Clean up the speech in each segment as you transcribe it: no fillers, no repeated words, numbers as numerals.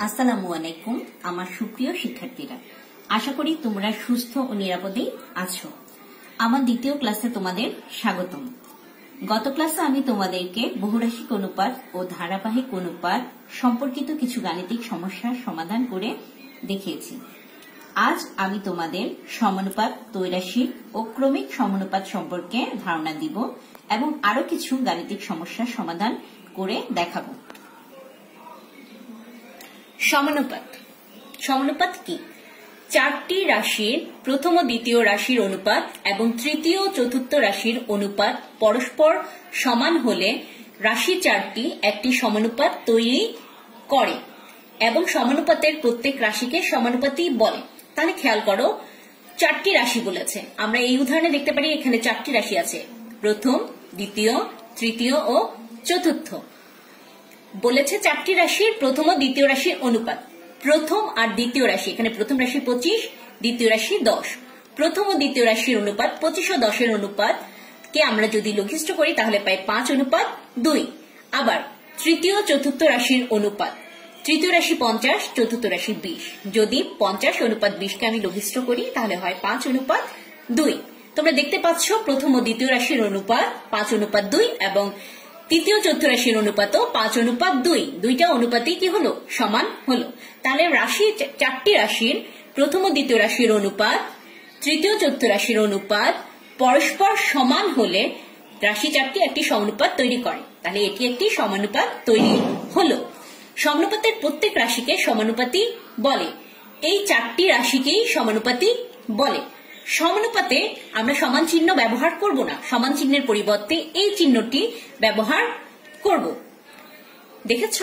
আসসালামু আলাইকুম আমার সুপ্রিয় শিক্ষার্থীরা, আশা করি তোমরা সুস্থ ও নিরাপদেই আছো। আমার দ্বিতীয় ক্লাসে তোমাদের স্বাগতম। গত ক্লাসে আমি তোমাদেরকে বহুরাশিক অনুপাত ও ধারাবাহিক অনুপাত সম্পর্কিত কিছু গাণিতিক সমস্যার সমাধান করে দেখিয়েছি। আজ আমি তোমাদের সমানুপাত, ত্রৈরাশিক ও ক্রমিক সমানুপাত সম্পর্কে ধারণা দিব এবং আরো কিছু গাণিতিক সমস্যার সমাধান করে দেখাবো। সমানুপাত। সমানুপাত কি? চারটি রাশির প্রথম ও দ্বিতীয় রাশির অনুপাত এবং তৃতীয় ও চতুর্থ রাশির অনুপাত পরস্পর সমান হলে রাশি চারটি একটি সমানুপাত তৈরি করে এবং সমানুপাতের প্রত্যেক রাশিকে সমানুপাতই বলে। তাহলে খেয়াল করো, চারটি রাশি বলেছে। আমরা এই উদাহরণে দেখতে পারি এখানে চারটি রাশি আছে, প্রথম, দ্বিতীয়, তৃতীয় ও চতুর্থ। বলেছে চারটি রাশির প্রথম ও দ্বিতীয় রাশির অনুপাত। প্রথম আর দ্বিতীয় রাশি, এখানে প্রথম রাশি 25, দ্বিতীয় রাশি 10। প্রথম ও দ্বিতীয় রাশির অনুপাত 25 ও 10 অনুপাত কে আমরা যদি লঘিষ্ঠ করি তাহলে পাই 5:2। আবার তৃতীয় চতুর্থ রাশির অনুপাত, তৃতীয় রাশি 50, চতুর্থ রাশি 20। যদি 50:20 কে আমি লঘিষ্ঠ করি তাহলে হয় 5:2। তোমরা দেখতে পাচ্ছ প্রথম ও দ্বিতীয় রাশির অনুপাত 5:2 এবং তৃতীয় চতুর্থ রাশির অনুপাতও 5:2। দুইটা অনুপাতই কি হলো? সমান হলো। তাহলে রাশি, চারটি রাশির প্রথম ও দ্বিতীয় রাশির অনুপাত, তৃতীয় চতুর্থ রাশির অনুপাত পরস্পর সমান হলে রাশি চারটি একটি সমানুপাত তৈরি করে। তাহলে এটি একটি সমানুপাত তৈরি হলো। সমানুপাতের প্রত্যেক রাশিকে সমানুপাতই বলে। এই চারটি রাশিকেই সমানুপাতই বলে। সমানুপাতে আমরা সমান চিহ্ন ব্যবহার করব না, সমান চিহ্নের পরিবর্তে এই চিহ্নটি ব্যবহার করব। দেখেছ?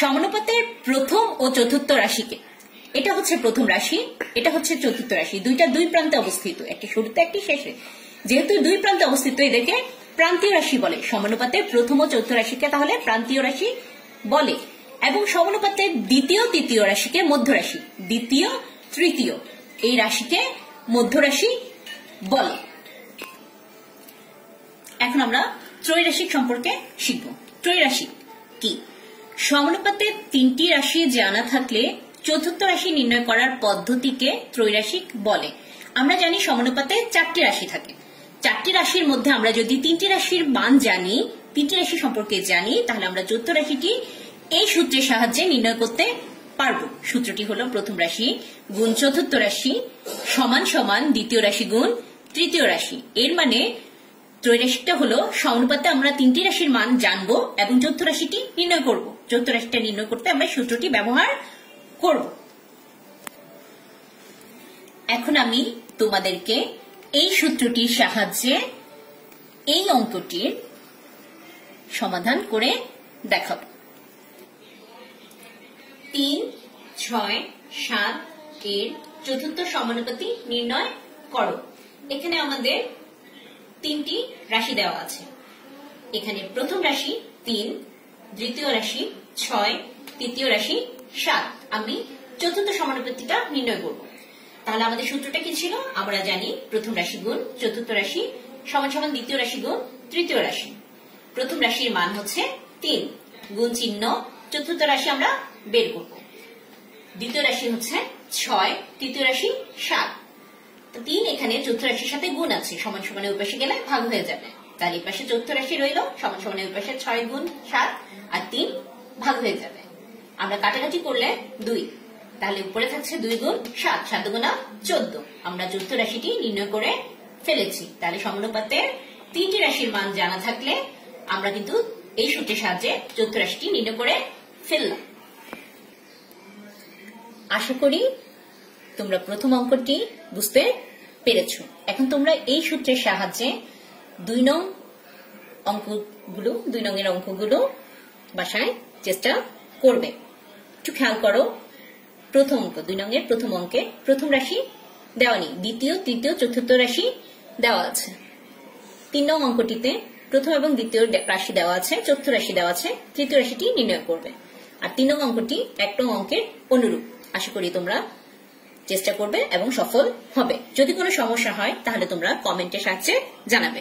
সমানুপাতের প্রথম ও চতুর্থ রাশিকে, এটা হচ্ছে প্রথম রাশি, এটা হচ্ছে চতুর্থ রাশি, দুইটা দুই প্রান্তে অবস্থিত, একটি শুরুতে একটি শেষে। যেহেতু দুই প্রান্তে অবস্থিত এদেরকে প্রান্তীয় রাশি বলে। সমানুপাতের প্রথম ও চতুর্থ রাশিকে তাহলে প্রান্তীয় রাশি বলে এবং সমানুপাতের দ্বিতীয় তৃতীয় রাশিকে মধ্য রাশি, দ্বিতীয় তৃতীয় এই রাশিকে মধ্য রাশি বলে। এখন আমরা ত্রৈরাশিক সম্পর্কে শিখব। ত্রৈরাশিক কি? সমানুপাতের তিনটি রাশি জানা থাকলে চতুর্থ রাশি নির্ণয় করার পদ্ধতিকে ত্রৈরাশিক বলে। আমরা জানি সমানুপাতে চারটি রাশি থাকে। চারটি রাশির মধ্যে আমরা যদি তিনটি রাশির মান জানি, তিনটি রাশি সম্পর্কে জানি, তাহলে আমরা চতুর্থ রাশিটি এই সূত্রের সাহায্যে নির্ণয় করতে পারবো। সূত্রটি হলো প্রথম রাশি গুণ চতুর্থ রাশি সমান সমান দ্বিতীয় রাশি গুণ তৃতীয় রাশি। এর মানে ত্রৈরাশিকটা হলো সমানুপাতে আমরা তিনটি রাশির মান জানবো এবং চতুর্থ রাশিটি নির্ণয় করব। চতুর্থ রাশিটা নির্ণয় করতে আমরা সূত্রটি ব্যবহার করব। এখন আমি তোমাদেরকে এই সূত্রটির সাহায্যে এই অঙ্কটির সমাধান করে দেখাবো। 3, 6, 7 এর চতুর্থ সমানুপাতি নির্ণয় করো। এখানে আমাদের তিনটি রাশি দেওয়া আছে। এখানে প্রথম রাশি 3, দ্বিতীয় রাশি 6, তৃতীয় রাশি 7। আমি চতুর্থ সমানুপাতিটা নির্ণয় করব। তাহলে আমাদের সূত্রটা কি ছিল? আমরা জানি প্রথম রাশি গুণ চতুর্থ রাশি সমান সমান দ্বিতীয় রাশি গুণ তৃতীয় রাশি। প্রথম রাশির মান হচ্ছে 3, গুণ চিহ্ন চতুর্থ রাশি আমরা বের করব। দ্বিতীয় রাশি হচ্ছে 6, তৃতীয় রাশি 7। তো 3 এখানে চতুর্থ রাশির সাথে গুণ আছে, সমান সমানের ওই পাশে গেলে ভাগ হয়ে যাবে। তাহলে এই পাশে চতুর্থ রাশি রইল, সমান সমানের ওই পাশে 6 গুণ 7 আর 3 ভাগ হয়ে যাবে। আমরা কাটাকাটি করলে 2, তাহলে উপরে থাকছে 2 গুণ 7, 7 গুণা 14। আমরা চতুর্থ রাশিটি নির্ণয় করে ফেলেছি। তাহলে সমানুপাতের তিনটি রাশির মান জানা থাকলে আমরা কিন্তু এই সূত্রের সাহায্যে চতুর্থ রাশিটি নির্ণয় করে ফেললাম। আশা করি তোমরা প্রথম অঙ্কটি বুঝতে পেরেছো। এখন তোমরা এই সূত্রের সাহায্যে 2 নং অঙ্কগুলো বাসায় চেষ্টা করবে। একটু খেয়াল করো, প্রথম অঙ্ক 2 নং এর প্রথম অঙ্কে প্রথম রাশি দেওয়া নেই, দ্বিতীয় তৃতীয় চতুর্থ রাশি দেওয়া আছে। 3 নং অঙ্কটিতে প্রথম এবং দ্বিতীয় রাশি দেওয়া আছে, চতুর্থ রাশি দেওয়া আছে, তৃতীয় রাশিটি নির্ণয় করবে। আর 3 নং অঙ্কটি 1 নং অঙ্কের অনুরূপ। আশা করি তোমরা চেষ্টা করবে এবং সফল হবে। যদি কোনো সমস্যা হয় তাহলে তোমরা কমেন্টের সাহায্যে জানাবে।